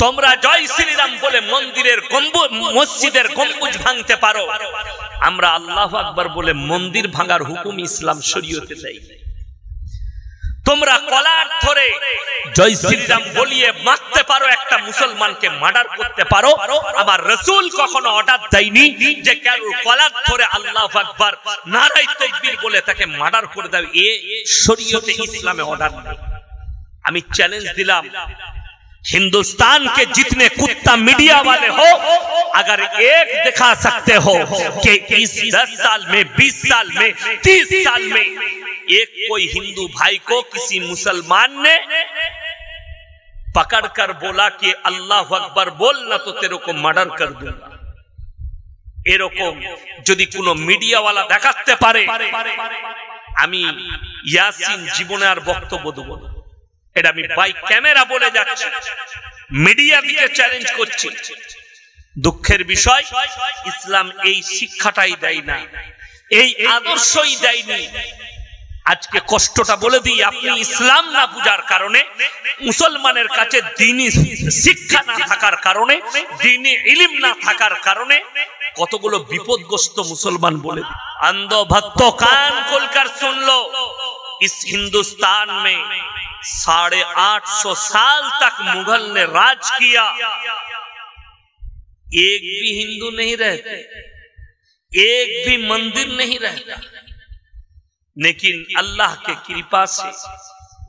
তোমরা জয় শ্রীরাম বলে মন্দিরের গম্বুজ মসজিদের গম্বুজ ভাঙতে পারো, আমরা আল্লাহু আকবার বলে মন্দির ভাঙার হুকুম ইসলাম শরীয়তে দেয়। তোমরা কলার ধরে জয় শ্রীরাম বলিয়ে মারতে পারো, একটা মুসলমানকে মার্ডার করতে পারো, আবার রাসূল কখনো অর্ডার দেয়নি যে কেন কলার ধরে আল্লাহু আকবার নারায়ে তাকবীর বলে তাকে মার্ডার করে দাও। এ শরীয়তে ইসলামে অর্ডার নেই। আমি চ্যালেঞ্জ दिलाम हिंदुस्तान के जितने कुत्ता मीडिया वाले हो, अगर एक दिखा सकते हो कि इस 10 साल में 20 साल में 30 साल में एक कोई हिंदू भाई को किसी मुसलमान ने पकड़ कर बोला कि अल्लाह अकबर बोल ना तो तेरे को मर्डर कर दूंगा, এরকম যদি কোনো মিডিয়া ওয়ালা দেখাতে পারে, আমি ইয়াসিন জীবনে আর বক্তব্য দেব না। এটা আমি বাই ক্যামেরা বলে যাচ্ছি, মিডিয়া দিকে চ্যালেঞ্জ করছি। দুঃখের বিষয় ইসলাম এই শিক্ষাটাই দেয় না, এই আদর্শই দেয়নি। আজকে কষ্টটা বলে দিই, আপনি ইসলাম না বুঝার কারণে, মুসলমানের কাছে দ্বীনি শিক্ষা না থাকার কারণে, দ্বীনি ইলম না থাকার কারণে কতগুলো বিপদগ্রস্ত মুসলমান বলে अंध भक्तों कान खोलकर सुन लो, इस हिंदुस्तान में 850 साल तक मुगल ने राज किया, एक भी हिंदू नहीं रहते, एक भी मंदिर नहीं रहता, लेकिन अल्लाह के कृपा से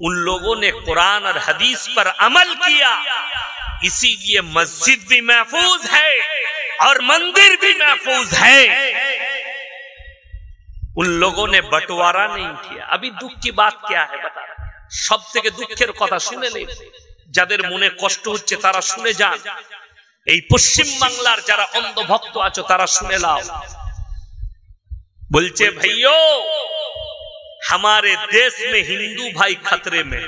उन लोगों ने कुरान और हदीस पर अमल किया, इसीलिए मस्जिद भी महफूज है और मंदिर भी महफूज है। उन लोगों ने बंटवारा नहीं किया। अभी दुख की बात क्या है बता, सब থেকে দুঃখের কথা শুনে নেই, যাদের মনে কষ্ট হচ্ছে তারা শুনে যান। এই পশ্চিম বাংলার যারা অন্ধ ভক্ত আছো তারা শুনে নাও। বলছে ভাইयो, हमारे देश में हिंदू भाई खतरे में।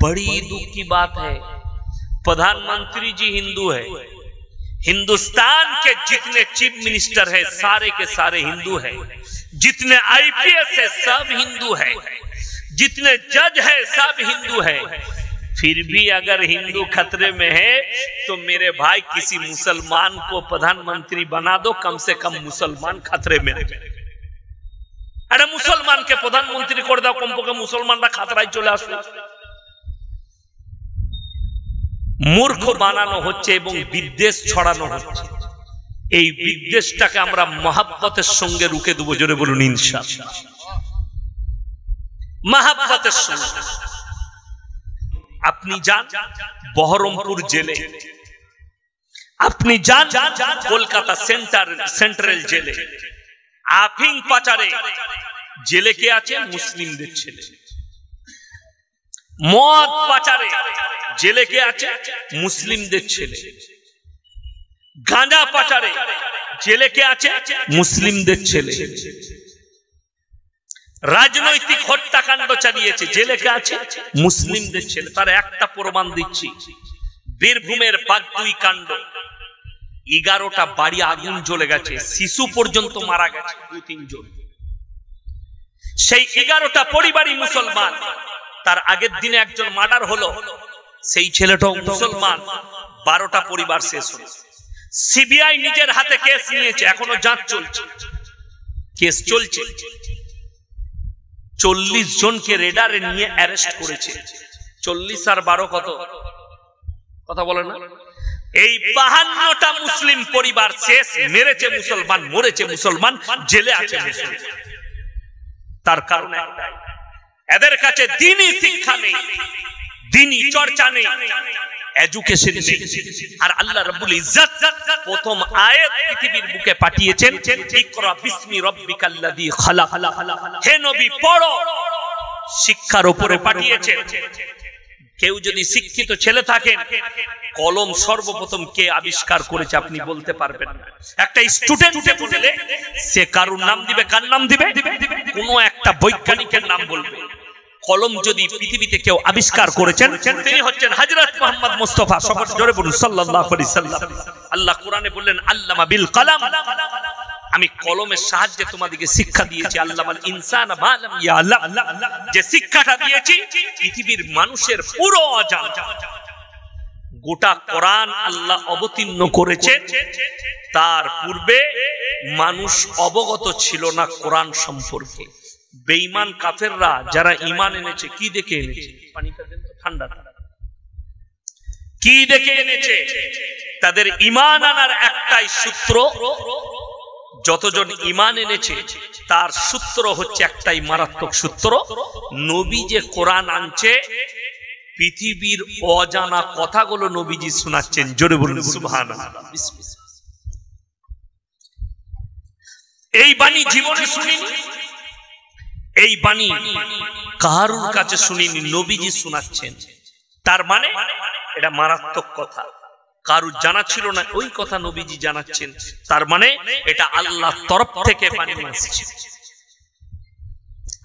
बड़ी दुख की बात है, प्रधानमंत्री जी हिंदू है, हिंदुस्तान के जितने चीफ मिनिस्टर है सारे के सारे हिंदू है, जितने आईपीएस है सब हिंदू है, जितने जज है सब हिंदू है। फिर भी अगर हिंदू खतरे में है तो मेरे भाई किसी मुसलमान को प्रधानमंत्री बना दो, कम से कम मुसलमान खतरे में। अरे मुसलमान के प्रधानमंत्री कर दो, कमपक्षे मुसलमानरा खतराय चले आसবে। मूर्ख বানানো হচ্ছে এবং বিদ্বেষ ছড়ানো হচ্ছে। এই বিদ্বেষটাকে আমরা মহব্বতের সঙ্গে রুখে দেব, জোরে বলুন ইনশাআল্লাহ। মহব্বতের সঙ্গে আপনি যান বহরমপুর জেলে, আপনি যান কলকাতা সেন্ট্রাল জেলে, আফিং পাচারে জেলে কে আছে? মুসলিমদের ছেলে। মদ পাচারে জেলে কে আছে? মুসলিমদের ছেলে। গাঁজা পাচারে জেলে কে আছে? মুসলিমদের ছেলে। রাজনৈতিক হত্যাকাণ্ড চালিয়েছে, জেলে কে আছে? মুসলিমদের ছেলে। তার একটা প্রমাণ দিচ্ছি, বীরভূমের বাগদুই কাণ্ড, 11টা বাড়ি আগুন জ্বলে গেছে, শিশু পর্যন্ত মারা গেছে 2-3 জন। সেই 11টা পরিবারই মুসলমান। তার আগের দিনে একজন মার্ডার হলো, সেই ছেলেটাও মুসলমান, 12টা পরিবার শেষ হলো। সিবিআই নিজের হাতে কেস নিয়েছে, এখনো যাঁচ চলছে, কেস চলছে। 40 জনকে রেডারে নিয়ে অ্যারেস্ট করেছে। 40 আর 12 কত? কথা বলে না? এই 52টা মুসলিম পরিবার শেষ, মেরেছে মুসলমান, মরেছে মুসলমান, জেলে আছে মুসলমান। তার কারণ একটাই, এদের কাছে দ্বীনি শিক্ষা নেই, দ্বীনি চর্চা নেই, এডুকেশন নেই। আর আল্লাহ রাব্বুল ইজ্জত প্রথম আয়াত পৃথিবীর বুকে পাঠিয়েছেন, ইকরা বিসমি রাব্বিকাল্লাযী খালাক। হে নবী পড়ো, শিক্ষার উপরে পাঠিয়েছেন। কেউ যদি শিক্ষিত ছেলে থাকেন, কলম সর্বপ্রথম কে আবিষ্কার করেছে আপনি বলতে পারবেন না। একটা স্টুডেন্টকে বললে সে কারুর নাম দিবে, কার নাম দিবে? কোনো একটা বৈজ্ঞানিকের নাম বলবে। কলম যদি পৃথিবীতে কেউ আবিষ্কার করেছেন, তিনি হচ্ছেন হযরত মুহাম্মদ মুস্তাফা, সবার জোরে বলুন সাল্লাল্লাহু আলাইহি সাল্লাম। আল্লাহ কোরআনে বললেন আল্লামা বিল কলম, আমি কলমের সাহায্যে তোমাদেরকে শিক্ষা দিয়েছি। আল্লামাল ইনসানা মা লাম ইয়ালাম, যে শিক্ষাটা দিয়েছি পৃথিবীর মানুষের পুরো অজানা। গোটা কোরআন আল্লাহ অবতীর্ণ করেছেন, তার পূর্বে মানুষ অবগত ছিল না কোরআন সম্পর্কে। বেঈমান কাফেররা যারা ঈমান এনেছে, কি দেখে এনেছে? পানিটা দেন তো, ঠান্ডা কি দেখে এনেছে? তাদের ঈমান আনার একটাই সূত্র, যতজন ঈমান এনেছে তার সূত্র হচ্ছে একটাই মারাত্মক সূত্র, নবী যে কোরআন আনছে পৃথিবীর অজানা কথাগুলো নবীজি শোনাচ্ছেন। জোরে বলুন সুবহানাল্লাহ। এই বাণী জীবনে শুনিনি, এই বাণী কারুর কাছে শুনিনি, নবীজি শোনাচ্ছেন। তার মানে এটা মারাত্মক কথা, কারুর জানা ছিল না, ওই কথা নবীজি জানাচ্ছেন। তার মানে এটা আল্লাহর তরফ থেকে বাণী আসছে।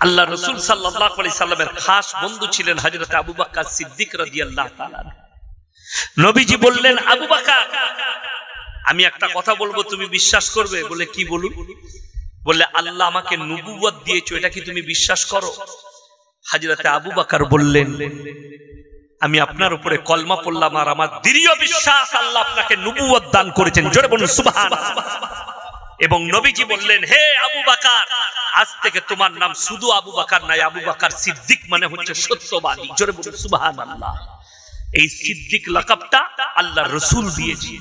আল্লাহ রাসূল সাল্লাল্লাহু আলাইহি সাল্লামের খাস বন্ধু ছিলেন হযরত আবু বকর সিদ্দিক রাদিয়াল্লাহু তাআলা। নবীজি বললেন, আবু বকর আমি একটা কথা বলবো, তুমি বিশ্বাস করবে? বলে কি বলুন? বললে আল্লাহ আমাকে নবুয়ত দিয়েছে, এটা কি তুমি বিশ্বাস করো? হযরত আবু বকর বললেন, আমি আপনার উপরে কলমা পড়লাম আর আমার দৃঢ় বিশ্বাস আল্লাহ আপনাকে নবুয়ত দান করেছেন। জোরে বলুন সুবহানাল্লাহ। এবং নবীজি বললেন, হে আবু বকর, আজ থেকে তোমার নাম শুধু আবু বকর নয়, আবু বকর সিদ্দিক মানে হচ্ছে সত্যবাদী। জোরে বলুন সুবহানাল্লাহ। এই সিদ্দিক লাকাবটা আল্লাহর রাসূল দিয়েছেন।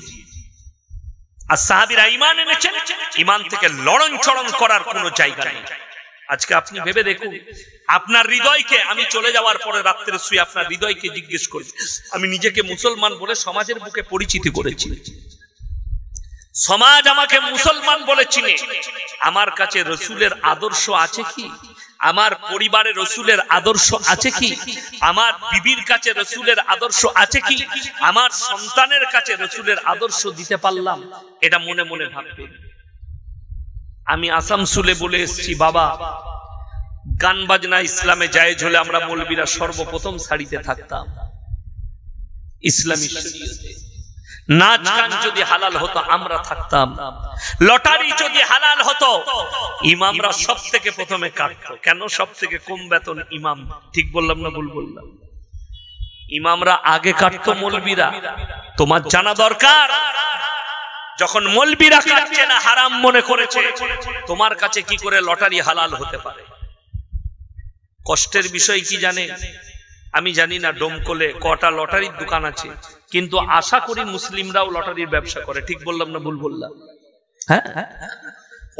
আর সাহাবীরা ঈমান এনেছেন, ঈমান থেকে লড়ন চড়ন করার কোনো জায়গা নেই। আজকে আপনি ভেবে দেখুন, আপনার হৃদয়কে, আমি চলে যাওয়ার পরে রাত্রে শুয়ে আপনার হৃদয়কে জিজ্ঞেস করি, আমি নিজেকে মুসলমান বলে সমাজের বুকে পরিচিতি করেছি, সমাজ আমাকে মুসলমান বলে চিনে, আমার কাছে রাসূলের আদর্শ আছে কি? আমার পরিবারে রাসূলের আদর্শ আছে কি? আমার বিবির কাছে রাসূলের আদর্শ আছে কি? আমার সন্তানের কাছে রাসূলের আদর্শ দিতে পারলাম? এটা মনে মনে ভাববেন। আমি আসানসোলে বলে এসেছি, বাবা গান বাজনা ইসলামে জায়েজ হলে আমরা মৌলবীরা সর্বপ্রথম সারিতে থাকতাম ইসলামী শরীয়তে। নাচ গান যদি হালাল হতো আমরা থাকতাম, লটারি যদি হালাল হতো ইমামরা সব থেকে প্রথমে কাটতো। কেন? সব থেকে কম বেতন ইমাম। ঠিক বললাম না ভুল বললাম? ইমামরা আগে কাটতো, মৌলবীরা। তোমার জানা দরকার, যখন মৌলবীরা কাটছে না, হারাম মনে করেছে, তোমার কাছে কি করে লটারি হালাল হতে পারে? কষ্টের বিষয় কি জানে? আমি জানি না ডোমকলে কটা লটারির দোকান আছে, কিন্তু আশা করি মুসলিমরাও লটারির ব্যবসা করে। ঠিক বললাম না ভুল বললাম? হ্যাঁ।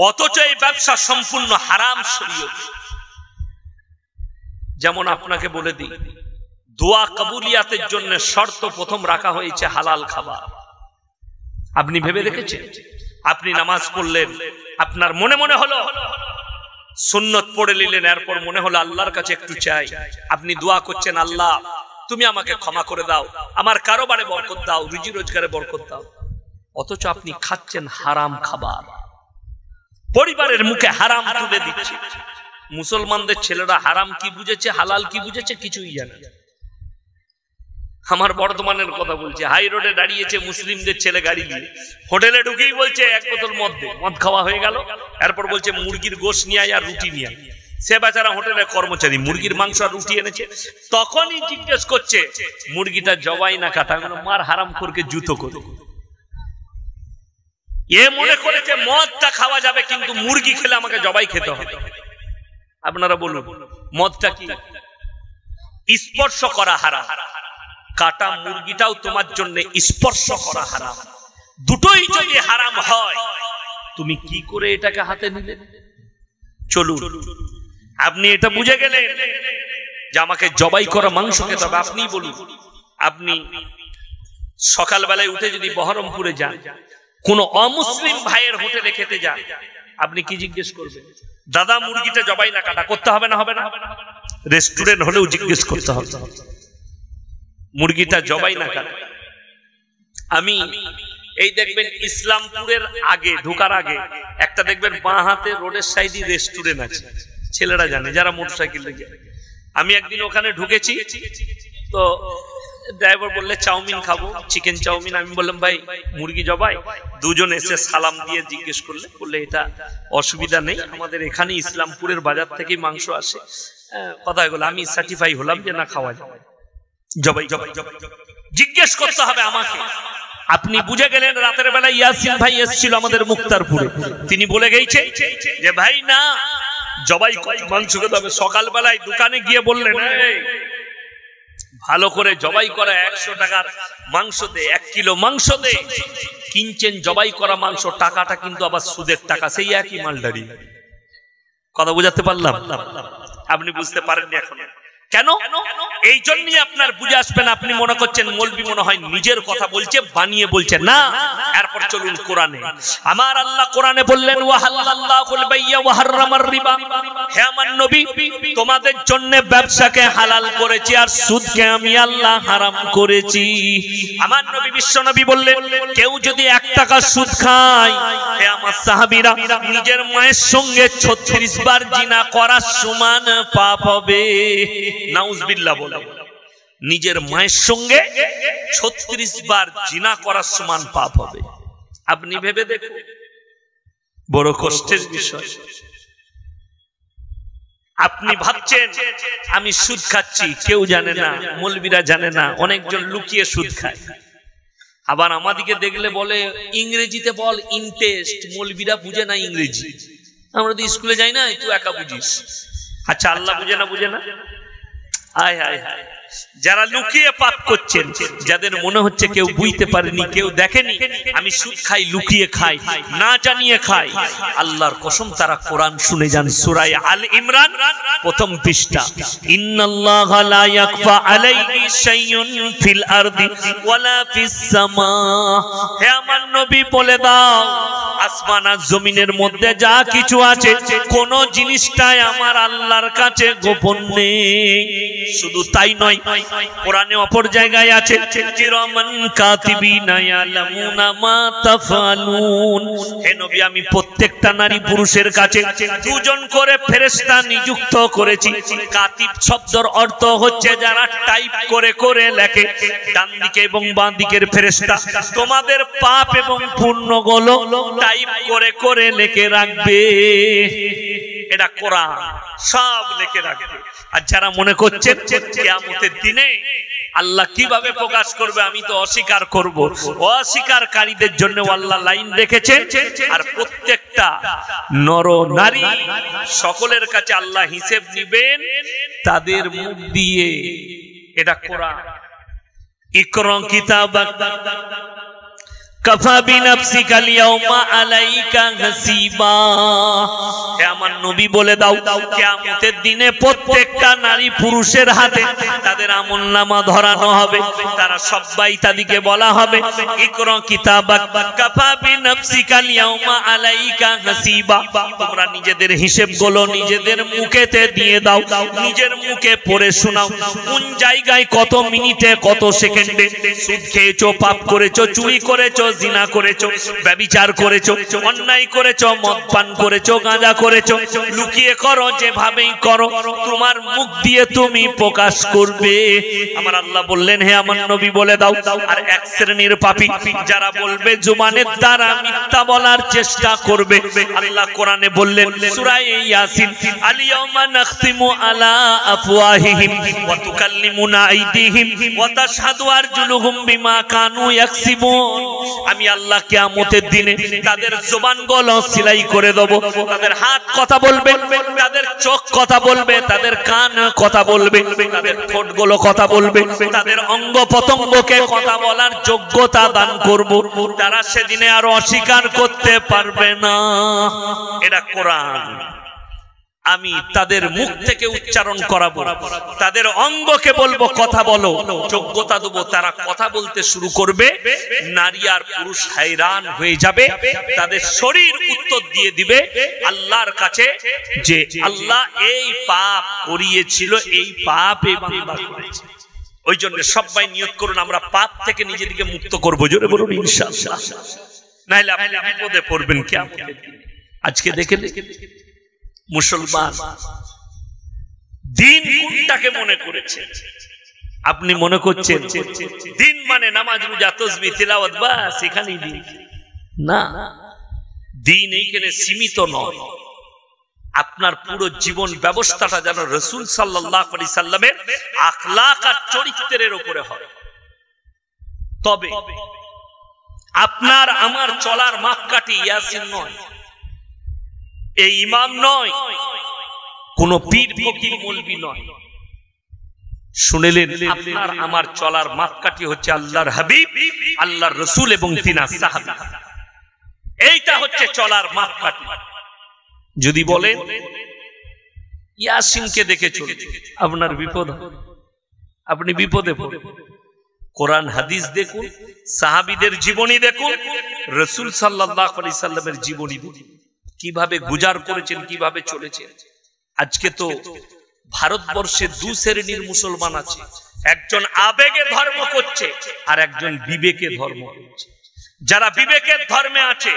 অথচ এই ব্যবসা সম্পূর্ণ হারাম শরীয়ত। যেমন আপনাকে বলে দিই, দোয়া কবুলিয়াতের জন্য শর্ত প্রথম রাখা হয়েছে হালাল খাবার। আপনি ভেবে দেখেছেন? আপনি নামাজ পড়লেন, আপনার মনে মনে হলো, সুন্নত পড়ে নিলেন, এরপর মনে হলো আল্লাহর কাছে একটু চাই, আপনি দোয়া করছেন, আল্লাহ তুমি আমাকে ক্ষমা করে দাও, আমার কারোবারে বরকত দাও, রুজি রোজগারে বরকত দাও। অথচ আপনি খাচ্ছেন হারাম খাবার, পরিবারের মুখে হারাম তুলে দিচ্ছে। মুসলমানদের ছেলেরা হারাম কি বুঝেছে, হালাল কি বুঝেছে, কিছুই জানে না। আমার বর্ধমানের কথা বলছে, হাই রোডে দাঁড়িয়েছে মুসলিমদের ছেলে গাড়ি নিয়ে, হোটেলে ঢুকেই বলছে এক বোতল মদ দে। মদ খাওয়া হয়ে গেল, এরপর বলছে মুরগির গোশ নিয়ে আয় আর রুটি নিয়ে আয়। সে বেচারা হোটেলের কর্মচারী, মুরগির মাংস আর রুটি এনেছে। তখনই জিজ্ঞেস করছে মুরগিটা জবাই না কাটা? মার হারাম খোরকে জুতো করে। এ মনে করেছে মদটা খাওয়া যাবে, কিন্তু মুরগি খেলে আমাকে জবাই খেতে হবে। আপনারা বলুন, মদটা কি? স্পর্শ করা হারাম, কাটা মুরগিটাও তোমার জন্য স্পর্শ করা হারাম। দুটোই যদি হারাম হয়, তুমি কি করে এটাকে হাতে নিলে? চলুন, আপনি এটা বুঝে গেলেন যে আমাকে জবাই করা মাংস খেতে হবে। আপনি বলুন, আপনি সকালবেলায় উঠে যদি বহরমপুরে যান, কোন অমুসলিম ভাইয়ের হোটেলে খেতে যান, আপনি কি জিজ্ঞেস করবেন? দাদা মুরগিটা জবাই না কাটা? করতে হবে না? হবে না? রেস্টুরেন্ট হলেও জিজ্ঞেস করতে হবে মুরগিটা জবাই না কাটা। আমি এই দেখবেন ইসলামপুরের আগে ঢোকার আগে একটা দেখবেন বাঁ হাতে রোডের সাইডে রেস্টুরেন্ট আছে, ছেলেরা জানে যারা মোটরসাইকেলে যায়। আমি একদিন ওখানে ঢুকেছি, তো ড্রাইভার বললে চাউমিন খাবো, চিকেন চাউমিন। আমি বললাম ভাই মুরগি জবাই? দুজন এসে সালাম দিয়ে জিজ্ঞেস করলে, বললে এটা অসুবিধা নেই, আমাদের এখানে ইসলামপুরের বাজার থেকে মাংস আসে। কথা বলে আমি সার্টিফাই হলাম যে না খাওয়া যায়, জবাই জবাই জিজ্ঞেস করতে হবে আমাকে। আপনি বুঝে গেলেন রাতের বেলা ইয়াসিন ভাই এসেছিল আমাদের মুক্তারপুরে, তিনি বলে গেছে যে ভাই না জবাই মাংস খেতে হবে। সকালবেলায় দোকানে গিয়ে বললেন ভালো করে জবাই করা 100 টাকার মাংস দে, 1 কিলো মাংস দে। কিনছেন জবাই করা মাংস, টাকাটা কিন্তু আবার সুদের টাকা, সেই একই মালদারি। কথা বুঝাতে পারলাম? আপনি বুঝতে পারেননি এখন কেন? এই জন্যই আপনার বুঝে আসবে না। আপনি মনে করছেন মৌলবি মনে হয় নিজের কথা বলছে, বানিয়ে বলছে না। এরপর চলুন কোরআনে। আমার আল্লাহ কোরআনে বললেন ওয়াহাল্লাল্লাহুল বাইয়া ওয়া হাররামার রিবা। হে আমার নবী, তোমাদের জন্য ব্যবসাকে হালাল করেছি আর সুদকে আমি আল্লাহ হারাম করেছি। আমার নবী বিশ্ব নবী বললেন কেউ যদি 1 টাকা সুদ খায়, হে আমার সাহাবীরা, নিজের মায়ের সঙ্গে 36 বার জিনা করার সমান পাপ হবে। নাউজুবিল্লাহ বলে, নিজের মায়ের সঙ্গে 36 বার জিনা করার সমান পাপ হবে। আপনি ভেবে দেখুন, বড় কষ্টের বিষয়। আপনি ভাবছেন আমি সুদ খাচ্ছি, কেউ জানে না, মৌলবীরা জানে না, অনেকজন লুকিয়ে সুদ খায়। আবার আমাদিকে দেখলে বলে ইংরেজিতে বল ইন্টারেস্ট। মৌলবীরা বুঝে না ইংরেজি। আমরা তো স্কুলে যাই না, তুই একা বুঝিস। আচ্ছা আল্লাহ বুঝে না? বুঝে না? হায় হায় হায়, যারা লুকিয়ে পাপ করছেন, যাদের মনে হচ্ছে কেউ বুঝতে পারেনি, কেউ দেখেনি, আমি সুদ খাই, লুকিয়ে খাই, না জানিয়ে খাই, আল্লাহর কসম তারা কোরআন শুনে যান। সূরা আল ইমরান প্রথম পৃষ্ঠা, ইন্নাল্লাহা লা ইয়াখফা আলাইহি শাইউন ফিল আরদি ওয়ালা ফিস সামা। হে আমার নবী বলে দাও, আসমান আর জমিনের মধ্যে যা কিছু আছে, কোন জিনিসটাই আমার আল্লাহর কাছে গোপন নেই। শুধু তাই নয়, কোরআনে অপর জায়গায় আছে কিরামান কাতিবিনা ইয়ালামুনা মা তাফআলুন। হে নবী, আমি প্রত্যেকটা নারী পুরুষের কাছে 2 জন করে ফেরেশতা নিযুক্ত করেছি। কাতিব শব্দের অর্থ হচ্ছে যারা টাইপ করে করে লেখে। ডান দিকে এবং বাম দিকের ফেরেশতা তোমাদের পাপ এবং পুণ্যগুলো টাইপ করে করে লিখে রাখবে। এটা কোরআন সব লিখে রাখবে। আর যারা মনে করছেন কিয়ামতের দিনে আল্লাহ কিভাবে প্রকাশ করবে, আমি তো অস্বীকার করব, অস্বীকারীদের জন্য আল্লাহ লাইন রেখেছেন। আর প্রত্যেকটা নর নারী সকলের কাছে আল্লাহ হিসেব নেবেন তাদের মুখ দিয়ে। এটা কোরআন। ইকরা কিতাবাক কাফা বিনাফসিকা আল-ইয়াওমা আলাইকা হাসিবা। হে আমার নবী বলে দাও, কিয়ামতের দিনে প্রত্যেকটা নারী পুরুষের হাতে তাদের আমলনামা ধরানো হবে। তারা সবাই তাদেরকে বলা হবে ইকরা কিতাবাক কাফা বিনাফসিকা আল-ইয়াওমা আলাইকা হাসিবা। তোমরা নিজেদের হিসাবগুলো নিজেদের মুখেতে দিয়ে দাও, নিজের মুখে পড়ে শোনাও। কোন জায়গায় কত মিনিটে কত সেকেন্ডে সুদ খেয়েছো, পাপ করেছো, চুরি করেছো, জিনা করেছো, ব্যভিচার করেছো, অন্যায় করেছো, মদ পান করেছো, গাঁজা করেছো, লুকিয়ে করো, যেভাবেই করো তোমার মুখ দিয়ে তুমি প্রকাশ করবে। আমার আল্লাহ বললেন হে আমার নবী বলে দাও। আর এক শ্রেণীর পাপী যারা বলবে জুবানের দ্বারা মিথ্যা বলার চেষ্টা করবে। আল্লাহ কোরআনে বললেন সূরা ইয়াসিন, আল-ইয়াওমা নাখতিমু আলা আফওয়াহিহিম ওয়া তুকাল্লিমুনা আইদিহিম ওয়া তাশহাদু আরজুলুহুম বিমা কানু ইয়াকসিবুন। আমি আল্লাহ কিয়ামতের দিনে তাদের জবানগুলো সিলাই করে দেব। তাদের হাত কথা বলবে, তাদের চোখ কথা বলবে, তাদের কান কথা বলবে, তাদের ঠোঁটগুলো কথা বলবে, তাদের অঙ্গ প্রত্যঙ্গকে কথা বলার যোগ্যতা দান করব। তারা সেদিনে আর অস্বীকার করতে পারবে না। এটা কোরআন। আমি তাদের মুখ থেকে উচ্চারণ করাবো, তাদের অঙ্গকে বলবো কথা বলো, যোগ্যতা দেবো, তারা কথা বলতে শুরু করবে। নারী আর পুরুষ হায়রান হয়ে যাবে। তাদের শরীর উত্তর দিয়ে দিবে আল্লাহর কাছে যে আল্লাহ এই পাপ করিয়েছিল, এই পাপে বান্দা করেছে। ওই জন্য সবাই নিয়ত করুন আমরা পাপ থেকে নিজেদেরকে মুক্ত করবো। জোরে বলুন ইনশাআল্লাহ। নাহলে আপনি বিপদে পড়বেন কিয়ামতের দিনে। আজকে দেখে মুসলমান দিন কোনটাকে মনে করেছে? আপনি মনে করছেন দিন মানে নামাজ, রোজা, তাসবিহ, তিলাওয়াত, বাস এখানেই দিন। না, দিন এইখানে সীমিত নয়। আপনার পুরো জীবন ব্যবস্থাটা যেন রাসূল সাল্লাল্লাহু আলাইহি সাল্লামের আখলাক আর চরিত্রের উপরে হয়। তবে আপনার আমার চলার মাপকাঠি ইয়াসিন নয়, এই ইমাম নয়, কোন পীর ফকির মৌলবি নয়। শুনলেন, আপনার আমার চলার মাপকাঠি হচ্ছে আল্লাহর হাবিব, আল্লাহর রাসূল এবং তিনার সাহাবী। এইটা হচ্ছে চলার মাপকাঠি। যদি বলেন ইয়াসিনকে দেখে চলুন, আপনার বিপদ, আপনি বিপদে পড়বেন। কোরআন হাদিস দেখুন, সাহাবীদের জীবনী দেখুন, রাসূল সাল্লাল্লাহু আলাইহি সাল্লামের জীবনী দেখুন, কিভাবে গুজার করেছেন, কিভাবে চলেছেন। আজকে তো ভারতবর্ষে দু শ্রেণীর মুসলমান আছে, একজন আবেগে ধর্ম করছে আর একজন বিবেকে ধর্ম করছে। যারা বিবেকের ধর্মে আছে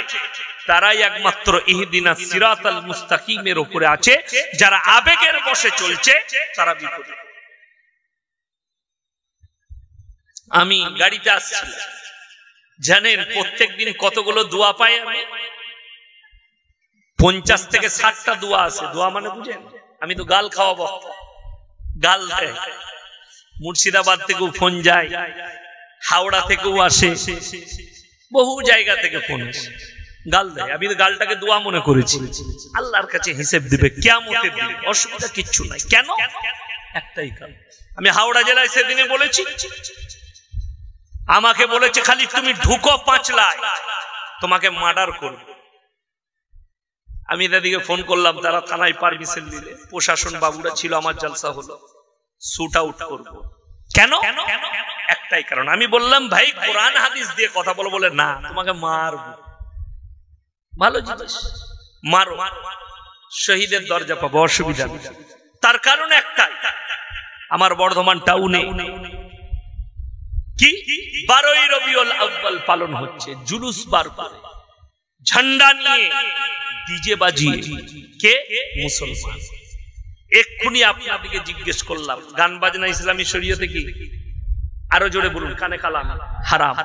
তারাই একমাত্র ইহদিনাস সিরাতাল মুস্তাকিমের উপরে আছে, যারা আবেগের বশে চলছে তারা বিপদে। আমি গাড়িতে আসছি, জানেন প্রত্যেকদিন কতগুলো দোয়া পাই আমি? 50 থেকে 60টা দোয়া আছে। দোয়া মানে বুঝেন? আমি তো গাল খাওয়াবো, গাল দেয়। মুর্শিদাবাদ থেকেও ফোন যায়, হাওড়া থেকেও আসে, বহু জায়গা থেকে ফোন আসে, গাল দেয়। আমি তো গালটাকে দোয়া মনে করেছি। আল্লাহর কাছে হিসেব দিবে কিয়ামতের দিন, অসুবিধা কিচ্ছু নাই। কেন? একটাই কারণ। আমি হাওড়া জেলায় সেদিনে বলেছি, আমাকে বলেছে খালি তুমি ঢুকো পাঁচলায়, তোমাকে মার্ডার করবে। আমি তাদেরকে ফোন করলাম, তারা থানায় পারমিশন দিলে, প্রশাসন বাবুরা ছিল, আমার জলসা হলো, শুট আউট করবো। কেন? একটাই কারণ। আমি বললাম ভাই কোরআন হাদিস দিয়ে কথা বলো, বলে না তোমাকে মারবো। ভালো জিনিস, মারো, শহীদের দরজা পাবো, অসুবিধা নেই। তার কারণ একটাই, আমার বর্ধমান টাউনে কি 12ই রবিউল আউয়াল পালন হচ্ছে, জুলুস বার করে ঝান্ডা নিয়ে ডিজে বাজিয়ে, কে? মুসলমান। এক্ষুনি আপনাদেরকে জিজ্ঞেস করলাম, গান বাজনা ইসলামী শরীয়তে কি? আরো জোরে বলুন, কানে কালাম হারাম।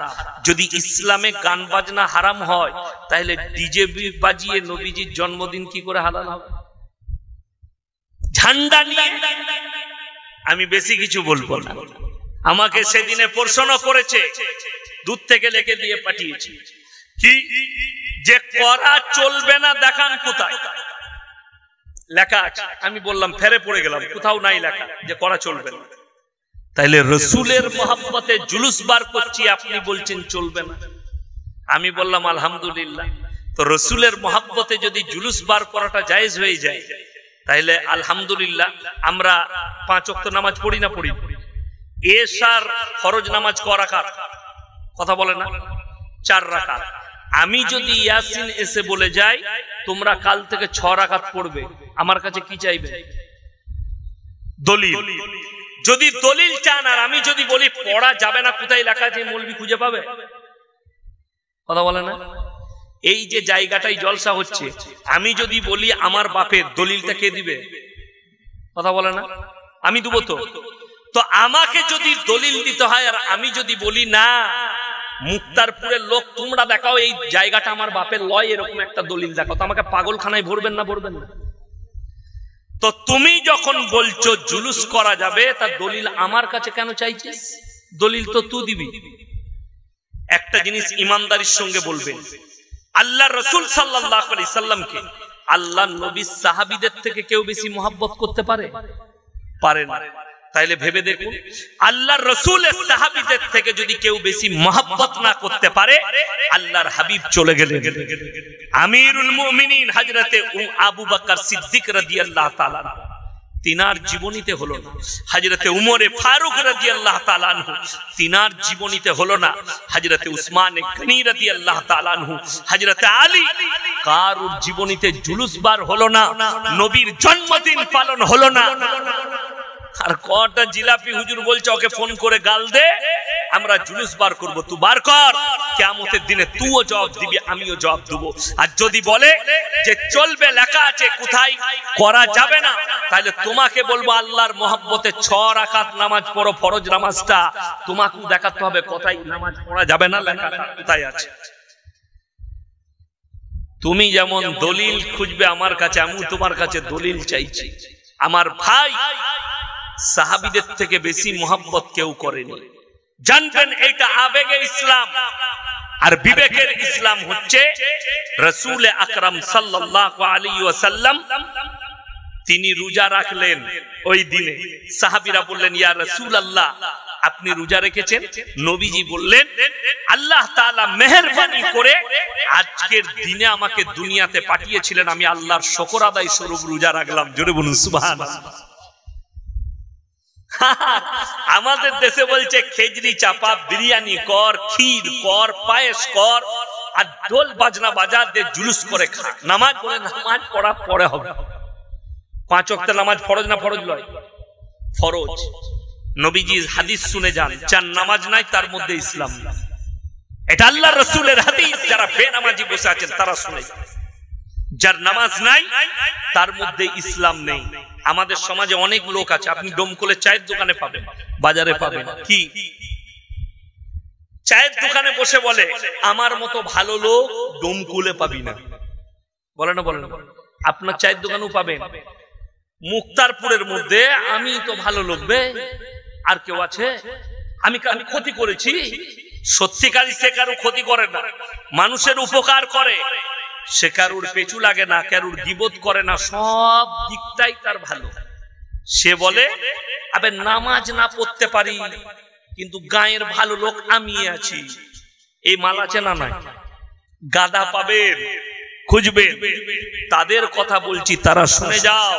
যদি ইসলামে গান বাজনা হারাম হয়, তাহলে ডিজে বাজিয়ে নবীজির জন্মদিন কি করে হালাল হবে? ঝান্ডা নিয়ে। আমি বেশি কিছু বলবো না। আমাকে সেদিনে প্রশ্ন করেছে, দূর থেকে লিখে দিয়ে পাঠিয়েছি, কি যে করা চলবে না দেখান কোথায় লেখা আছে। আমি বললাম, ফেরে পড়ে গেলাম, কোথাও নাই লেখা যে করা চলবে না। তাইলে রসুলের মহব্বতে জুলুস বার করছি, আপনি বলছেন চলবে না। আমি বললাম আলহামদুলিল্লাহ। তো রসুলের মহব্বতে যদি জুলুস বার করাটা জায়েজ হয়ে যায়, তাইলে আলহামদুলিল্লাহ। আমরা 5 ওয়াক্ত নামাজ পড়ি না? পড়ি। এশার ফরজ নামাজ ক রাকাত? কথা বলে না? 4 রাকাত। আমি যদি ইয়াসিন এসে বলে যাই তোমরা কাল থেকে 6 রাকাত পড়বে, আমার কাছে কি চাইবে? দলিল। যদি দলিল চান, আর আমি যদি বলি পড়া যাবে না, কোথায় লেখা আছে মৌলবি খুঁজে পাবে? কথা বলে না? এই যে জায়গাটাই জলসা হচ্ছে, আমি যদি বলি আমার বাপের, দলিলটা কে দিবে? কথা বলে না? আমি দেবো তো। তো আমাকে যদি দলিল দিতে হয়, আর আমি যদি বলি না মুক্তারপুরের লোক তোমরা দেখাও এই জায়গাটা আমার বাপের লয়, এরকম একটা দলিল দেখাও, তো আমাকে পাগলখানায় ভরবেন না? ভরবেন না? তো তুমি যখন বলছো জুলুস করা যাবে, তার দলিল আমার কাছে কেন চাইছিস? দলিল তো তুই দিবি। একটা জিনিস ইমানদারির সঙ্গে বলবেন, আল্লাহ রাসূল সাল্লাল্লাহু আলাইহি সাল্লামকে আল্লাহ নবী সাহাবীদের থেকে কেউ বেশি মহব্বত করতে পারে? পারে না। তাইলে ভেবে দেখুন, আল্লাহর রাসূলের সাহাবীদের থেকে যদি কেউ বেশি মহব্বত না করতে পারে, আল্লাহর হাবিব চলে গেলেন আমিরুল মুমিনিন হযরতে আবু বকর সিদ্দিক রাদিয়াল্লাহু তাআলা, তিনার জীবনীতে হলো না। হযরতে উমরে ফারুক রাদিয়াল্লাহু তাআলা আনহু, তিনার জীবনীতে হলো না। হযরতে উসমান গনি রাদিয়াল্লাহু তাআলা আনহু, হযরতে আলী, কারুর জীবনীতে জুলুস বার হলো না, নবীর জন্মদিন পালন হলো না। আর কটা জিলাপি হুজুর বলছে ওকে ফোন করে গাল দে, আমরা জুলুস বার করব, তুই বার কর, কিয়ামতের দিনে তুইও জবাব দিবি, আমিও জবাব দেব। আর যদি বলে যে চলবে, লেখা আছে কোথায় করা যাবে না, তাহলে তোমাকে বলবো আল্লাহর মহব্বতে 6 রাকাত নামাজ পড়ো, ফরজ নামাজটা তোমাকে দেখাতে হবে কোথায় নামাজ পড়া যাবে না, লেখাটা কোথায় আছে। তুমি যেমন দলিল খুঁজবে আমার কাছে, আমি তোমার কাছে দলিল চাইছি। আমার ভাই, সাহাবীদের থেকে বেশি মহব্বত কেউ করেনি। জানবেন এটা আবেগে ইসলাম আর বিবেকের ইসলাম হচ্ছে রাসূল আকরাম সাল্লাল্লাহু আলাইহি ওয়াসাল্লাম তিনি রোজা রাখলেন ওই দিনে। সাহাবীরা বললেন, ইয়া রাসূলুল্লাহ, আপনি রোজা রেখেছেন? নবীজি বললেন, আল্লাহ তাআলা মেহেরবানি করে আজকের দিনে আমাকে দুনিয়াতে পাঠিয়েছিলেন, আমি আল্লাহর শুকর আদায় স্বরূপ রোজা রাখলাম। জোরে বলুন সুবহানাল্লাহ। আমাদের দেশে বলছে খেজড়ি চাপা, বিরিয়ানি কর, ক্ষীর কর, পায়েস কর, আর ঢোল বাজনা বাজা দিয়ে জুলুস করে খা। নামাজ পড়ে, নামাজ পড়া পরে হবে। 5 ওয়াক্ত নামাজ ফরজ না ফরজ নয়? ফরজ। নবীজির হাদিস শুনে যান, যার নামাজ নাই তার মধ্যে ইসলাম নেই। এটা আল্লাহর রাসূলের হাদিস। যারা বেনামাজি বসে আছেন তারা শুনে যান, যার নামাজ নাই তার মধ্যে ইসলাম নেই। আমাদের সমাজে অনেক লোক আছে, আপনি ডোমকলে চায়ের দোকানে পাবেন, বাজারে পাবেন, কি চায়ের দোকানে বসে বলে, আমার মতো ভালো লোক ডোমকলে পাবি না। বলে না? বলে না? আপনার চায়ের দোকানেও পাবেন। মুক্তারপুরের মধ্যে আমি তো ভালো লোক বে, আর কেউ আছে? আমি ক্ষতি করেছি? সত্যিকারী সে কারো ক্ষতি করে না, মানুষের উপকার করে। সে কারুর পেছু লাগে না, কারুর গীবত করে না, সব দিকটাই তার ভালো। সে বলে, আবে নামাজ না পড়তে পারি কিন্তু গায়ের ভালো লোক আমি আছি। এই মাল আছে না? নাই। গাদা পাবেন, খুঁজবেন। তাদের কথা বলছি, তারা শুনে যাও।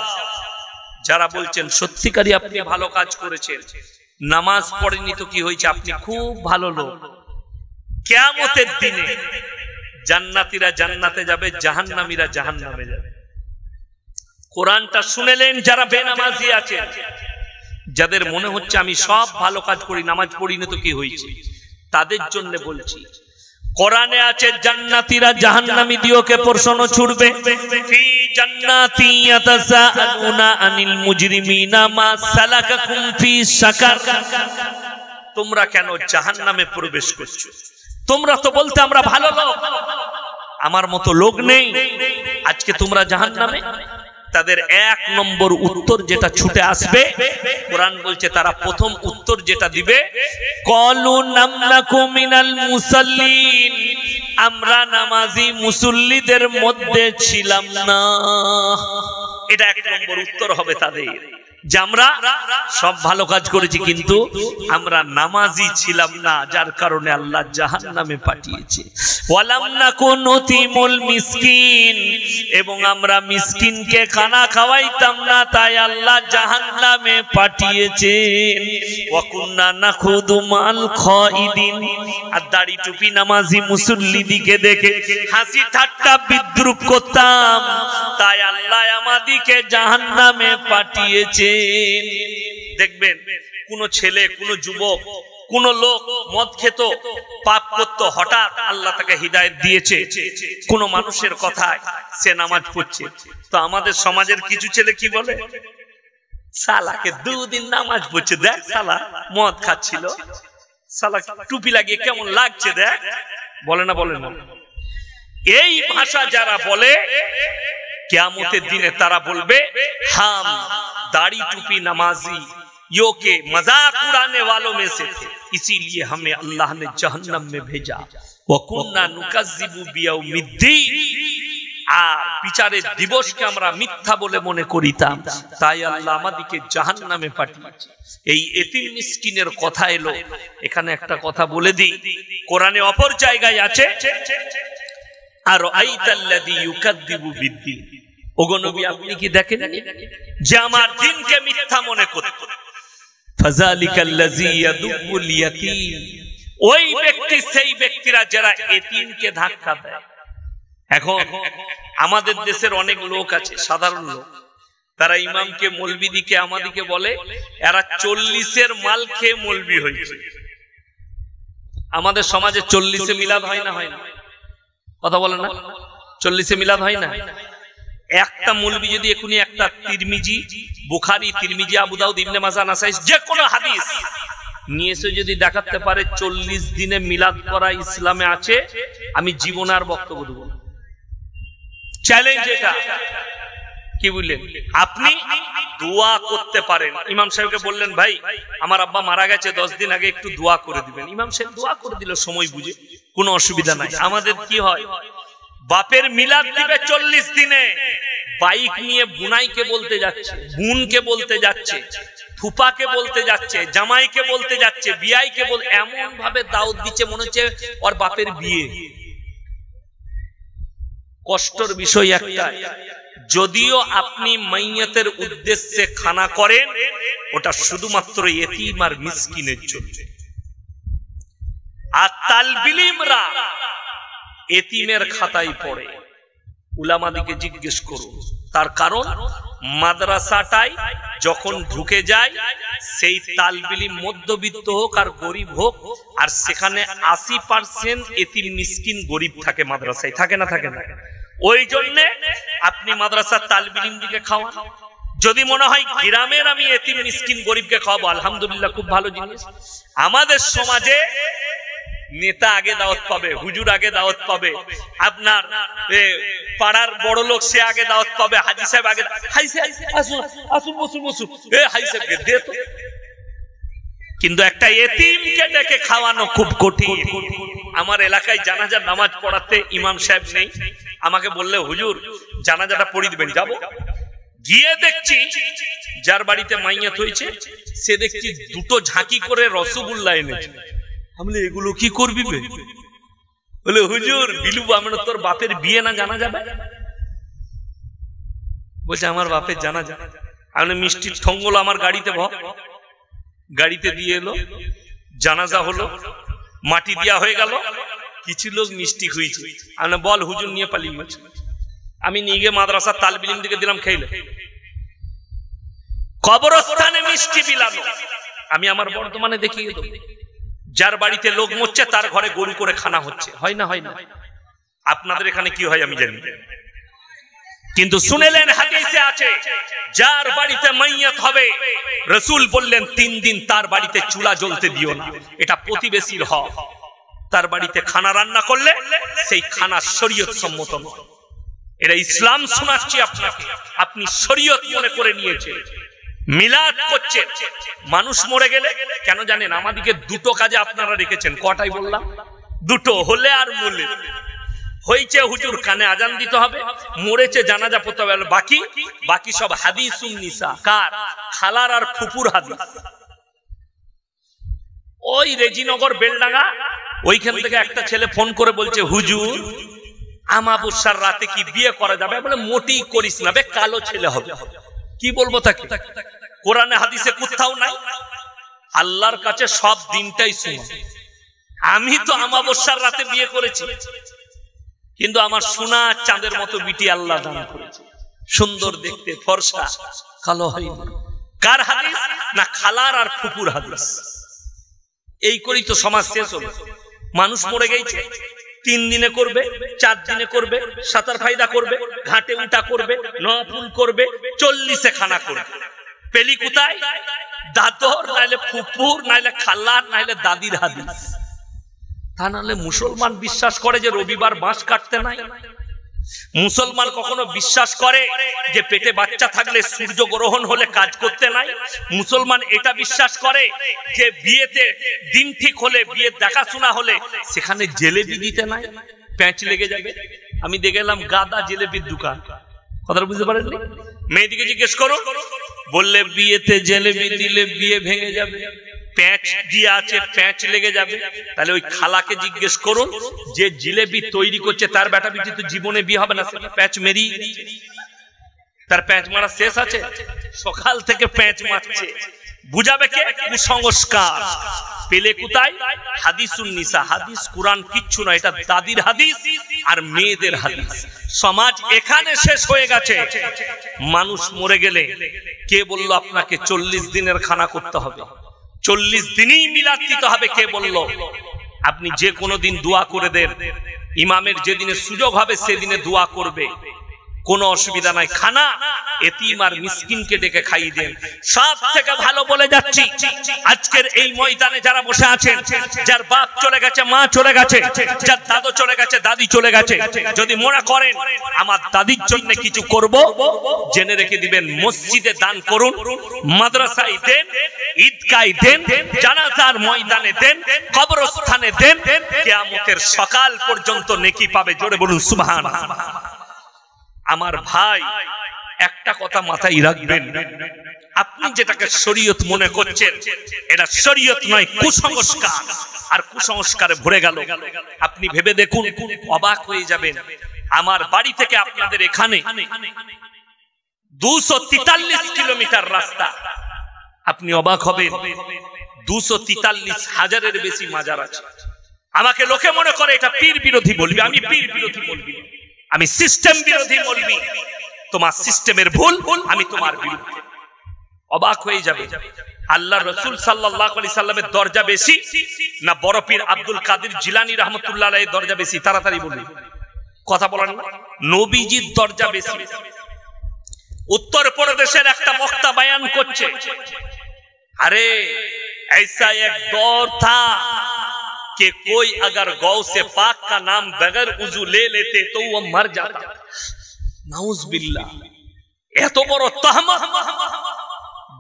যারা বলছেন সত্যিকারী আপনি ভালো কাজ করেছেন, নামাজ পড়েনি তো কি হয়েছে, আপনি খুব ভালো লোক। কিয়ামতের দিনে জান্নাতীরা জান্নাতে যাবে, জাহান্নামীরা জাহান্নামে যাবে। কোরআনটা শুনেলেন যারা বেনামাজি আছে, যাদের মনে হচ্ছে আমি সব ভালো কাজ করি, নামাজ পড়িনি তো কি হয়েছে, তাদের জন্য বলছি। কোরআনে আছে জান্নাতীরা জাহান্নামীদেরকে প্রশ্ন ছুড়বে, ফি জান্নাতি ইয়াতাসাআলুনা আনিল মুজরিমিনা মা সালাকাকুম ফি সাকার। তোমরা কেন জাহান্নামে প্রবেশ করছো? তোমরা তো বলতে আমরা ভালো লোক, আমার মতো লোক নেই, আজকে তোমরা জাহান্নামে। তাদের 1 নম্বর উত্তর যেটা ছুটে আসবে, কোরআন বলছে তারা প্রথম উত্তর যেটা দিবে, ক্বালু নামনাকু মিনাল মুসাল্লিন, আমরা নামাজি মুসল্লিদের মধ্যে ছিলাম না। এটা 1 নম্বর উত্তর হবে তাদের, যে আমরা সব ভালো কাজ করেছি কিন্তু আমরা নামাজি ছিলাম না, যার কারণে আল্লাহ জাহান্নামে পাঠিয়েছে। ওয়ালাম নাকুন নুতিমুল মিসকিন, এবং আমরা মিসকিনকে খানা খাওয়াইতাম না, তাই আল্লাহ জাহান্নামে পাঠিয়েছেন। ওয়া কুননা নাখুদু মাল খাইদিন, আর দাড়ি টুপি নামাজি মুসল্লি দিকে দেখে হাসি ঠাট্টা বিদ্রুপ করতাম, তাই আল্লাহ আমাদিকে জাহান্নামে পাঠিয়েছে। দেখবেন কোন ছেলে, কোন যুবক, কোন লোক মদ খেত, পাপ করত, হঠাৎ আল্লাহ তাকে হিদায়াত দিয়েছে কোন মানুষের কথায়, সে নামাজ পড়ছে। তো আমাদের সমাজের কিছু ছেলে কি বলে, শালাকে 2 দিন নামাজ পড়ছে, দেখ শালা মদ খাচ্ছিল, শালা টুপি লাগিয়ে কেমন লাগছে দেখ। বলে না? বলে না? এই ভাষা যারা বলে, কিয়ামতের দিনে তারা বলবে, হাম दाढ़ी टूपी नमाजी यो के मजाक उड़ाने वालों में से थे, इसीलिए हमें अल्लाह ने जहन्नम में भेजा। वकुन्ना नुकज़्ज़िबु बियौमिद्दीन, আর বিচারের দিবসকে আমরা মিথ্যা বলে মনে করিতাম, তাই আল্লাহ আমাদেরকে জাহান্নামে পাঠিয়েছে। এই এতিম মিসকিনের কথা এলো, এখানে একটা কথা বলে দিই, কোরআনে অপর জায়গায় আছে, আর আইতাল্লাযী ইউকাযযিবু বিদ্দীন। ওগো নবী, আপনি কি দেখেন যে আমার দিনকে মিথ্যা মনে করত? ফাযালিকাল্লাযী ইয়াদুবুল ইয়াতীম, ওই ব্যক্তি, সেই ব্যক্তিরা যারা এতিমকে ধাক্কা দেয়। এখন আমাদের দেশের অনেক লোক আছে, সাধারণ লোক, তারা ইমামকে, মৌলবীদিকে, আমাদিকে বলে এরা 40-এর মাল খেয়ে মৌলবী হয়েছে। আমাদের সমাজে 40-এ মিলাদ হয় না? হয় না? কথা বলে না? 40-এ মিলাদ হয় না? একটা মৌলবী যদি এখনই একটা তিরমিজি, বুখারী, তিরমিজি, আবু দাউদ, ইবনে মাজাহ, নাসাই, যে কোনো হাদিস নিয়ে এসে যদি দেখাতে পারে 40 দিনে মিলাদ করা ইসলামে আছে, আমি জীবন আর বক্তব্য দেব না। চ্যালেঞ্জ এটা। কি বললেন? আপনি দোয়া করতে পারেন। ইমাম সাহেবকে বললেন, ভাই আমার আব্বা মারা গেছে 10 দিন আগে, একটু দোয়া করে দিবেন। ইমাম সাহেব দোয়া করে দিল সময় বুঝে, কোনো অসুবিধা নাই। আমাদের কি হয়, বাপের মিলাদ দিবে 40 দিনে, বাইক নিয়ে বুনাইকে বলতে যাচ্ছে, বোনকে বলতে যাচ্ছে, ফুপাকে বলতে যাচ্ছে, জামাইকে বলতে যাচ্ছে, বিয়াইকে বলতে, এমন ভাবে দাওয়াত দিচ্ছে মনে হচ্ছে ওর বাপের বিয়ে। কষ্টের বিষয় একটা, যদিও আপনি মাইয়াতের উদ্দেশ্যে খানা করেন, ওটা শুধুমাত্র ইতিম আর মিসকিনের জন্য। আর তালবিলিমরা এতিমের খাতায় পড়ে, উলামাদিকে জিজ্ঞেস করুন। তার কারণ মাদ্রাসাটাই যখন ঢুকে যায়, সেই তালবিলিম মধ্যবিত্ত হোক আর গরিব হোক, আর সেখানে 80% এতিম মিসকিন গরিব থাকে মাদ্রাসায়, থাকে না? থাকে না? ওই জন্য আপনি মাদ্রাসার তালবিলিম দিকে খাওয়ান। যদি মনে হয় গ্রামের আমি এতিম মিসকিন গরিবকে খাওয়াবো, আলহামদুলিল্লাহ, খুব ভালো জিনিস। আমাদের সমাজে নেতা আগে দাওয়াত পাবে, হুজুর আগে দাওয়াত পাবে, আপনার পাড়ার বড় লোক সে আগে দাওয়াত পাবে, হাজি সাহেব আগে, হাই সাহেব আসুন আসুন বসুন বসুন, হাই সাহেবকে দে তো। কিন্তু একটা এতিমকে ডেকে খাওয়ানো খুব কঠিন। আমার এলাকায় জানাজার নামাজ পড়াতে ইমাম সাহেব নেই, আমাকে বললে হুজুর জানাজাটা পড়িয়ে দিবেন, যাব। গিয়ে দেখছি যার বাড়িতে মাইয়াত হয়েছে সে দেখছি 2টো ঝাঁকি করে রসগোল্লা এনেছে। আমি বলি এগুলো কি করবি? বলে হুজুর বিলুব, আমরা তোর বাপের বিয়ে না জানা যাবে? বলছে আমার বাপের জানা যাবে। আমি মিষ্টির ঠঙ্গল আমার গাড়িতে গাড়িতে দিয়ে এলো, জানাজা হলো, মাটি দেওয়া হয়ে গেল, কিছু লোক মিষ্টি খুঁজছে। আমি বল হুজুর নিয়ে পালিয়ে গেছে। আমি নিয়ে গিয়ে মাদ্রাসার তালবিলিম দিকে দিলাম, খেইলে। কবরস্থানে মিষ্টি বিলানো আমি আমার বর্তমানে দেখিয়ে দেব। যার বাড়িতে লোক মরছে তার ঘরে গরু করে খানা হচ্ছে, হয় না? হয় না? আপনাদের এখানে কি হয় আমি জানি, কিন্তু শুনেলেন হাদিসে আছে যার বাড়িতে মাইয়াত হবে রাসূল বললেন 3 দিন তার বাড়িতে চুলা জ্বলতে দিও না। এটা প্রতিবেশীর হক। তার বাড়িতে খানা রান্না করলে সেই খানা শরীয়ত সম্মত নয়। এটা ইসলাম শোনাচ্ছি আপনাকে, আপনি শরীয়ত মনে করে নিয়েছেন। মিলাদ করছেন, মানুষ মরে গেলে কেন জানেন? আমাদেরকে 2টো কাজে আপনারা রেখেছেন। কটাই বললাম? 2টো, হলে আর মরলে। হয়েছে হুজুর কানে আজান দিতে হবে, মরেছে জানাজা পড়তে হবে, বাকি সব হাদিসুন নিসা। কার? খালার আর ফুপুর হাদিস। ওই রেজিনগর বেলডাঙ্গা, ওইখান থেকে একটা ছেলে ফোন করে বলছে হুজুর আমাবস্যার রাতে কি বিয়ে করা যাবে? বলে মোটেই করিস না, কালো ছেলে হবে। কি বলবো তাকে? কোরআনে হাদিসে কোথাও নাই। আল্লাহর কাছে সব দিনটাই শোনা। আমি তো আমাবস্যার রাতে বিয়ে করেছি, কিন্তু আমার সোনা চাঁদের মতো বিটি আল্লাহ দান করেছে, সুন্দর দেখতে, ফর্সা, কালো হয়নি। কার হাদিস? না খালার আর ফুপুর হাদিস। এই করেই তো সমাজ শেষ হলো। মানুষ মরে গেছে, 3 দিনে করবে, 4 দিনে করবে, সাতার ফায়দা করবে, ঘাটে উঠা করবে, নফুল করবে, 40-এ খানা করবে। পেলি কোথায়? দাদর, নাইলে ফুপুর, নাইলে খালার, নাইলে দাদির হাদিস। তা নাহলে মুসলমান বিশ্বাস করে যে রবিবার বাঁশ কাটতে নাই। মুসলমান কখনো বিশ্বাস করে যে পেটে বাচ্চা থাকলে সূর্য গ্রহণ হলে কাজ করতে নাই। মুসলমান এটা বিশ্বাস করে যে বিয়েতে দিন ঠিক হলে, বিয়ের দেখাশোনা হলে সেখানে জিলেবি দিতে নাই, প্যাঁচ লেগে যাবে। আমি দেখে এলাম গাদা জিলেবির দোকান। কথাটা বুঝতে পারেননি? মেয়েদিকে জিজ্ঞেস করো, বললে বিয়েতে জিলেবি দিলে বিয়ে ভেঙে যাবে, প্যাঁচ দিয়ে আছে, প্যাঁচ লেগে যাবে। তাহলে ওই খালাকে জিজ্ঞেস করুন, যে জিলেবি তৈরি করছে তার বেটা বেটি তো জীবনে বিয়ে হবে না, সেটা প্যাঁচ মেরি, তার প্যাঁচ মারা শেষ আছে? সকাল থেকে প্যাঁচ মারছে। বুঝাবে কে? কুসংস্কার। পেলে কোথায়? হাদিসুন নিসা। হাদিস কোরআন কিচ্ছু না, এটা দাদির হাদিস আর মেয়েদের হাদিস। সমাজ এখানে শেষ হয়ে গেছে। মানুষ মরে গেলে কে বলল আপনাকে 40 দিনের খানা করতে হবে? 40 দিনই মিলাদ দিতে হবে কে বলল? আপনি যে কোনো দিন দোয়া করে দেন, ইমামের যেদিনে সুযোগ হবে সেদিনে দোয়া করবে। কোনো অসুবিধা নাই, খানা এতিম আর মিসকিনকে ডেকে খাইয়ে দেন। সব থেকে ভালো বলে যাচ্ছি, আজকের এই ময়দানে যারা বসে আছেন, যার বাপ চলে গেছে, মা চলে গেছে, যার দাদু চলে গেছে, দাদি চলে গেছে, যদি মনে করেন আমার দাদির জন্য কিছু করব, জেনে রেখে দিবেন মসজিদে দান করুন, মাদ্রাসায় দেন, ঈদগায় দেন, জানাজার ময়দানে দেন, কবরস্থানে দেন, কিয়ামতের সকাল পর্যন্ত নেকি পাবে। জোরে বলুন সুবহানাল্লাহ। আমার ভাই, একটা কথা মাথায় রাখবেন, আপনি যেটাকে শরীয়ত মনে করছেন এটা শরীয়ত নয়, কুসংস্কার, আর কুসংস্কারে ভরে গেল। আপনি ভেবে দেখুন, অবাক হয়ে যাবেন। আমার বাড়ি থেকে আপনাদের এখানে 243 কিলোমিটার রাস্তা, আপনি অবাক হবেন 243,000-এর বেশি মাজার আছে। আমাকে লোকে মনে করে এটা পীর বিরোধী বলবি, আমি পীর বিরোধী বলবি, আমি সিস্টেম বিরোধী বলবি, তোমার সিস্টেমের ভুল, আমি তোমার বিরুদ্ধে। অবাক হয়ে যাবে। আল্লাহ রাসূল সাল্লাল্লাহু আলাইহি সাল্লামের দরজা বেশি না বড় পীর আব্দুল কাদের জিলানী রাহমাতুল্লাহ আলাইহির দরজা বেশি? তাড়াতাড়ি বলুন, কথা বলেন না। নবীজির দরজা বেশি। उत्तर प्रदेशेर एक वक्ता बयान करছে, अरे ऐसा एक दौर था कि कोई अगर गौ से पाक का नाम बगैर उजू ले लेते तो वो मर जाता। नाउज बिल्लाह, এত বড় তহমত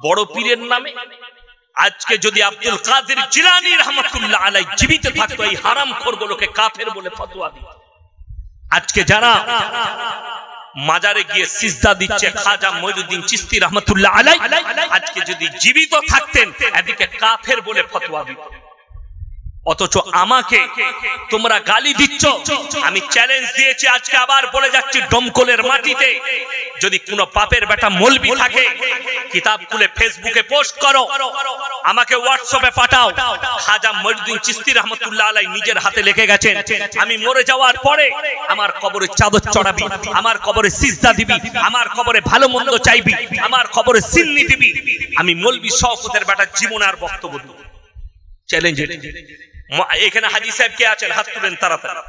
বড় পীরের নামে। আজকে যদি আব্দুল কাদের জিলানী রহমাতুল্লাহ আলাইহি জীবিত থাকতো, এই হারামখোরগুলোকে কাফের বলে ফতোয়া দিত। আজকে যারা মাজারে গিয়ে সিজদা দিচ্ছে খাজা মঈনুদ্দিন চিশতি রহমাতুল্লাহ আলাইহি, আজকে যদি জীবিত থাকতেন এদিকে কাফের বলে ফতোয়া দিত। অথচ আমাকে তোমরা গালি দিচ্ছ। আমি চ্যালেঞ্জ দিয়েছি, আজকে আবার বলে যাচ্ছি, ডমকলের মাটিতে যদি কোনো পাপের বেটা মৌলবি থাকে, কিতাব খুলে ফেসবুকে পোস্ট করো, আমাকে হোয়াটসঅ্যাপে পাঠাও। খাজা মঈনুদ্দিন চিশতি রহমাতুল্লাহ আলাইহি নিজের হাতে লিখে গেছেন, আমি মরে যাওয়ার পরে আমার কবরে চাদর চড়াবি, আমার কবরে সিজদা দিবি, আমার কবরে ভালো মন্দ চাইবি, আমার কবরে সিন্নি দিবি। আমি মৌলবি শওকতের বেটা জীবনে আর বক্তব্য দেব। চ্যালেঞ্জ। এখানে হাজী সাহেব কে আছেন? হাত তুলেন তাড়াতাড়ি।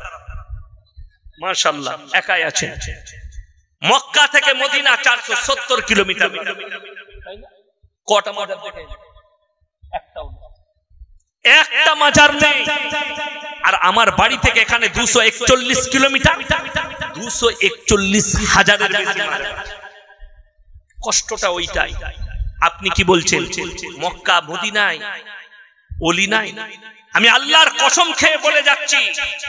মাশাআল্লাহ, একাই আছেন। মক্কা থেকে মদিনা 470 কিলোমিটার। কটা মাজার দেখেন? একটা মাজার নেই। আর আমার বাড়ি থেকে এখানে 241 কিলোমিটার, 241,000-এর বেশি মাজার। কষ্টটা ওইটাই। আপনি কি বলছেন মক্কা মদিনায় ওলি নাই? আমি আল্লাহর কসম খেয়ে বলে যাচ্ছি,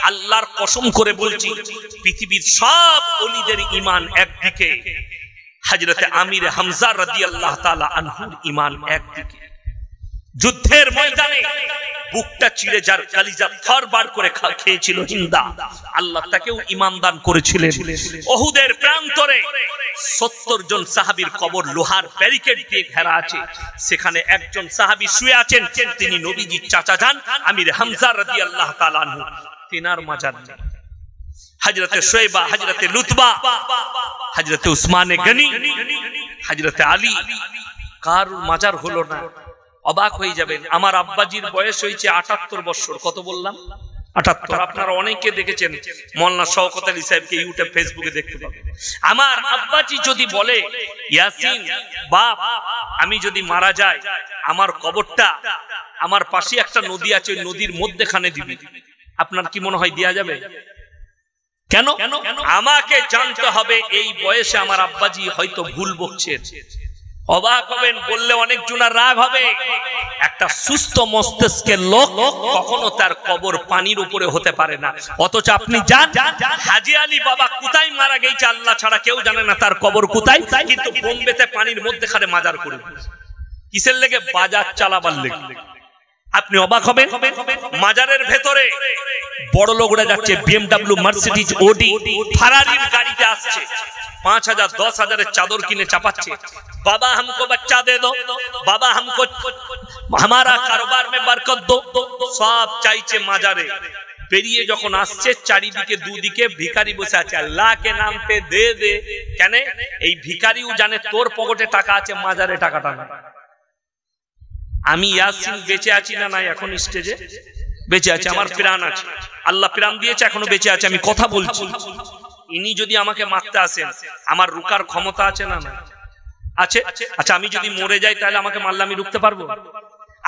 আল্লাহর কসম করে বলছি, পৃথিবীর সব ওলিদের ঈমান একদিকে, হযরতে আমির হামজা রাদিয়াল্লাহু তাআলা আনহুর ঈমান একদিকে। যুদ্ধের ময়দানে বুকটা চিড়ে যার কলিজা থর বার করে খেয়েছিল হিন্দা, আল্লাহ তাকেও ঈমান দান করেছিলেন। উহুদের প্রান্তরে 70 জন সাহাবীর কবর লোহার ব্যারিকেড দিয়ে ঘেরা আছে, সেখানে একজন সাহাবী শুয়ে আছেন, তিনি নবীজির চাচা যান আমির হামজা রাদিয়াল্লাহু তাআলা আনহু। তিনার মাজার নেই। হযরতে শুয়বা, হযরতে লুতবা, হযরতে উসমানে গনি, হযরতে আলী, কার মাজার হলো না? অবাক হয়ে যাবেন। আমার আব্বাজির বয়স হয়েছে 78 বছর। কত বললাম? 78। আপনারা অনেকে দেখেছেন, মাওলানা শওকত আলী সাহেবকে ইউটিউব ফেসবুকে দেখতে পাবেন। আমার আব্বাজি যদি বলে, ইয়াসিন বাপ, আমি যদি মারা যাই, আমার কবরটা আমার পাশে একটা নদী আছে, ওই নদীর মধ্যখানে দিবি, আপনার কি মনে হয় দেয়া যাবে? কেন? আমাকে জানতে হবে এই বয়সে আমার আব্বাজি হয়তো ভুল বকছেন। অবাক হবেন, বললে অনেক জনের রাগ হবে। একটা সুস্থ মস্তিষ্কের লোক কখনো তার কবর পানির উপরে হতে পারে না। অথচ আপনি জান, হাজী আলী বাবা কোথায় মারা গেছে আল্লাহ ছাড়া কেউ জানে না তার কবর কোথায়, কিন্তু বোম্বেতে পানির মধ্যখানে মাজার করে দিয়েছে। কিসের লেগে? বাজার চালাবার লেগে। আপনি অবাক হবেন, মাজারের ভেতরে বড় লোকরা যাচ্ছে BMW, মার্সিডিজ, ওডি, ফারারির গাড়িতে আসছে, 5,000 10,000-এর চাদর কিনে চাপাচ্ছে। বাবা हमको बच्चा दे दो, बाबा हमको हमारा कारोबार में बरकत दो, সব চাইছে মাজারে। বেরিয়ে যখন আসছে, চারিদিকে দুদিকে ভিখারি বসে আছে, আল্লাহ কে নাম পে দে দে। কেন? এই ভিখারিও জানে তোর পকেটে টাকা আছে, মাজারে টাকাটা না। আমি ইয়াসিন বেঁচে আছি না নাই? এখন স্টেজে বেঁচে আছে, আমার প্রাণ আছে, আল্লাহ প্রাণ দিয়েছে, এখনো বেঁচে আছে, আমি কথা বলছি। ইনি যদি আমাকে মারতে আসেন, আমার রুকার ক্ষমতা আছে না? না আছে। আচ্ছা, আমি যদি মরে যাই তাহলে আমাকে মারলে আমি রুখতে পারবো?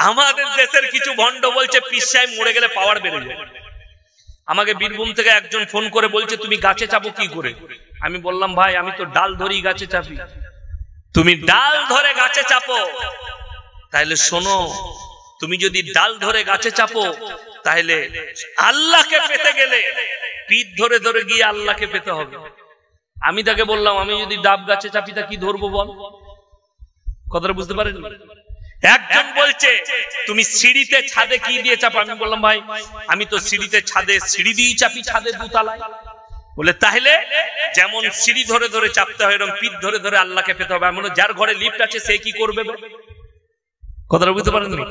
আমাদের দেশের কিছু ভণ্ড বলছে পীর সাহেব মরে গেলে পাওয়ার বেড়ে যায়। আমাকে বীরভূম থেকে একজন ফোন করে বলছে তুমি গাছে চাপো কি করে? আমি বললাম ভাই আমি তো ডাল ধরি গাছে চাপি। তুমি ডাল ধরে গাছে চাপো, তাহলে শোনো, তুমি যদি ডাল ধরে গাছে চাপো তাহলে আল্লাহকে পেতে গেলে পিঠ ধরে ধরে গিয়ে আল্লাহকে পেতে হবে। আমি তাকে বললাম আমি যদি ডাব গাছে চাপি তা কি ধরবো বল? কথাটা বুঝতে পারেন? একজন বলছে তুমি সিঁড়িতে ছাদে কি দিয়ে চাপো? আমি বললাম ভাই আমি তো সিঁড়িতে ছাদে সিঁড়ি দিয়েই চাপি, ছাদে দুতলায়। বলে তাহলে যেমন সিঁড়ি ধরে ধরে চাপতে হয় এরকম পিঠ ধরে ধরে আল্লাহকে পেতে হবে। এমন যার ঘরে লিফট আছে সে কি করবে? কথাটা বুঝতে পারেননি?